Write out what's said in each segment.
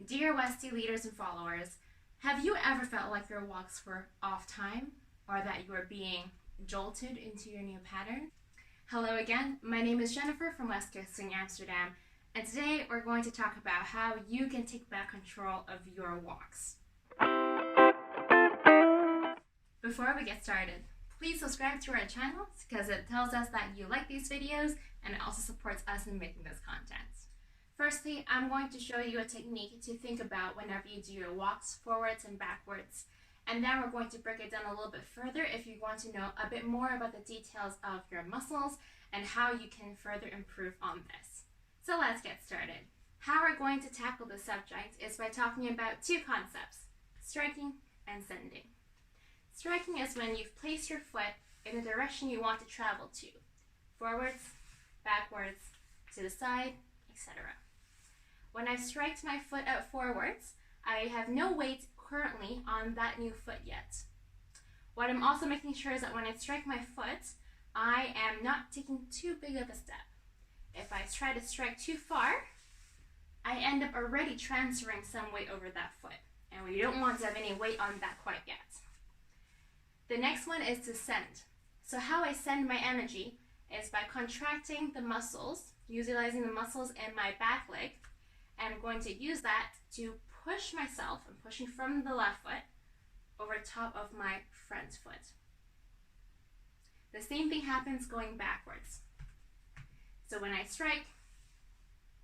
Dear Westie leaders and followers, have you ever felt like your walks were off time or that you were being jolted into your new pattern? Hello again, my name is Jennifer from WCSA Amsterdam, and today we're going to talk about how you can take back control of your walks. Before we get started, please subscribe to our channel because it tells us that you like these videos and it also supports us in making this content. Firstly, I'm going to show you a technique to think about whenever you do your walks forwards and backwards. And then we're going to break it down a little bit further if you want to know a bit more about the details of your muscles and how you can further improve on this. So let's get started. How we're going to tackle this subject is by talking about two concepts, striking and sending. Striking is when you've placed your foot in the direction you want to travel to, forwards, backwards, to the side, etc. When I strike my foot out forwards, I have no weight currently on that new foot yet. What I'm also making sure is that when I strike my foot, I am not taking too big of a step. If I try to strike too far, I end up already transferring some weight over that foot, and we don't want to have any weight on that quite yet. The next one is to send. So how I send my energy is by contracting the muscles, utilizing the muscles in my back leg. And I'm going to use that to push myself, I'm pushing from the left foot over top of my front foot. The same thing happens going backwards. So when I strike,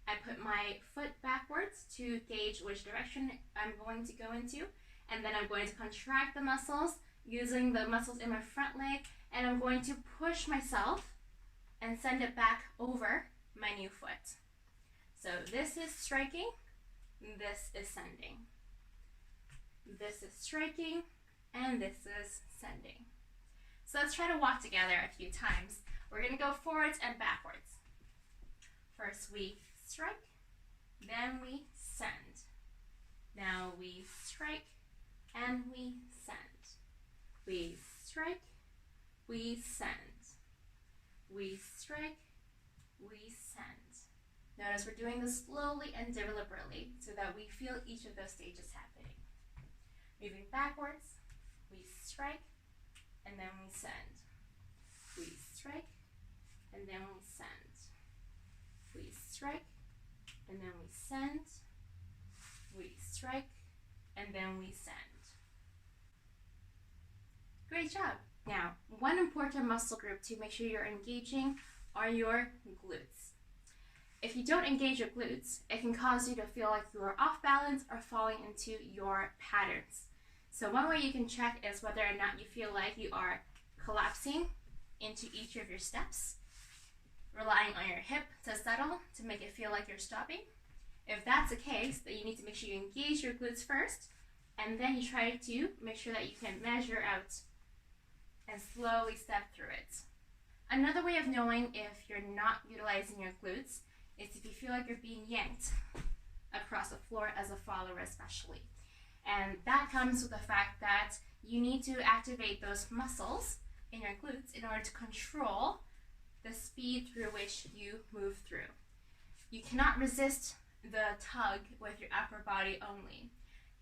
I put my foot backwards to gauge which direction I'm going to go into, and then I'm going to contract the muscles using the muscles in my front leg, and I'm going to push myself and send it back over my new foot. So this is striking, this is sending. This is striking, and this is sending. So let's try to walk together a few times. We're going to go forwards and backwards. First we strike, then we send. Now we strike, and we send. We strike, we send. We strike, we send. Notice we're doing this slowly and deliberately so that we feel each of those stages happening. Moving backwards, we strike, and then we send. We strike, and then we send. We strike, and then we send. We strike, and then we send. Great job! Now, one important muscle group to make sure you're engaging are your glutes. If you don't engage your glutes, it can cause you to feel like you are off balance or falling into your patterns. So one way you can check is whether or not you feel like you are collapsing into each of your steps, relying on your hip to settle to make it feel like you're stopping. If that's the case, then you need to make sure you engage your glutes first, and then you try to make sure that you can measure out and slowly step through it. Another way of knowing if you're not utilizing your glutes is if you feel like you're being yanked across the floor as a follower especially. And that comes with the fact that you need to activate those muscles in your glutes in order to control the speed through which you move through. You cannot resist the tug with your upper body only.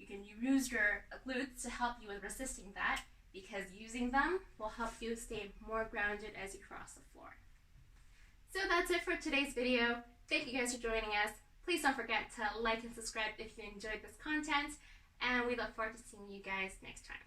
You can use your glutes to help you with resisting that, because using them will help you stay more grounded as you cross the floor. So that's it for today's video. Thank you guys for joining us. Please don't forget to like and subscribe if you enjoyed this content, and we look forward to seeing you guys next time.